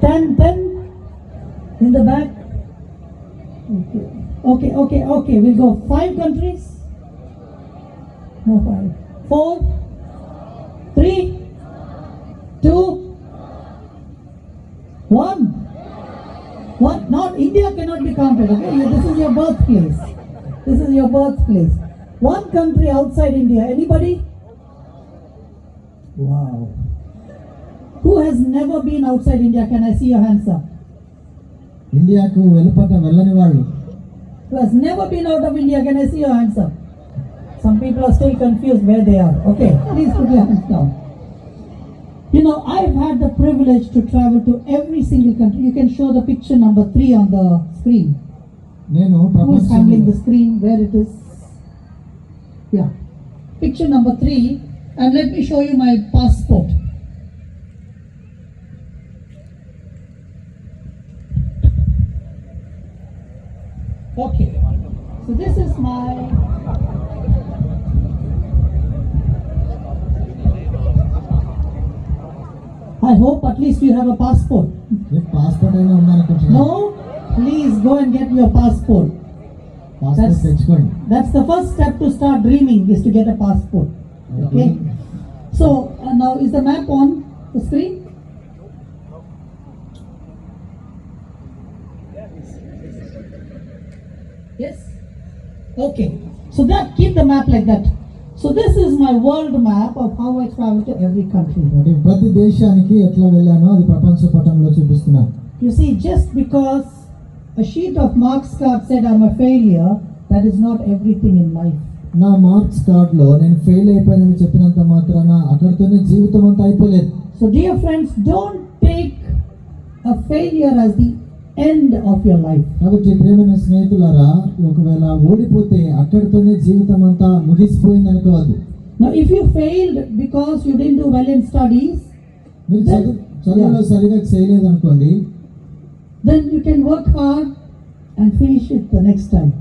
10 in the back. Okay. We'll go 5 countries. No, 5. 4, 3, 2, 1. What? Not India cannot be counted. Okay, this is your birthplace. This is your birthplace. One country outside India. Anybody? Wow. Who has never been outside India? Can I see your hands up? ఇండియాకు వెళ్ళని వాళ్ళు. Who has never been out of India? Can I see your hands up? Some people are still confused where they are. Okay, please put your hands down. You know, I've had the privilege to travel to every single country. You can show the picture number 3 on the screen. Who is handling the screen? Where it is? Yeah. Picture number 3. And let me show you my passport. Okay. So this is my... I hope at least you have a passport. Passport అయినా ఉందనుకుంటున్నా. No? Please go and get your passport. Passport తెచ్చుకోండి. That's the first step to start dreaming, is to get a passport. Okay? So now is the map on the screen? Yes? Okay. So that, keep the map like that. So this is my world map of how I travel to every country. ప్రతి దేశానికి ఎట్లా వెళ్ళానో అది ప్రపంచ పటంలో చూపిస్తున్నా. You see, just because a sheet of marks card said I'm a failure, that is not everything in life. నా marks card లో నేను ఫెయిల్ అయిపోయానని చెప్పినంత మాత్రాన అక్కడితోనే జీవితం అంతా అయిపోలేదు. So dear friends, don't take a failure as the end of your life. కాబట్టి ప్రియమైన స్నేహితులారా, ఒకవేళ ఓడిపోతే అక్కడితోనే జీవితం అంతా ముగిసిపోయింది అనుకోవద్దు. Now if you failed because you didn't do well in studies, మీరు చదువులో సరిగా చేయలేదు అనుకోండి, then you can work hard and finish it the next time.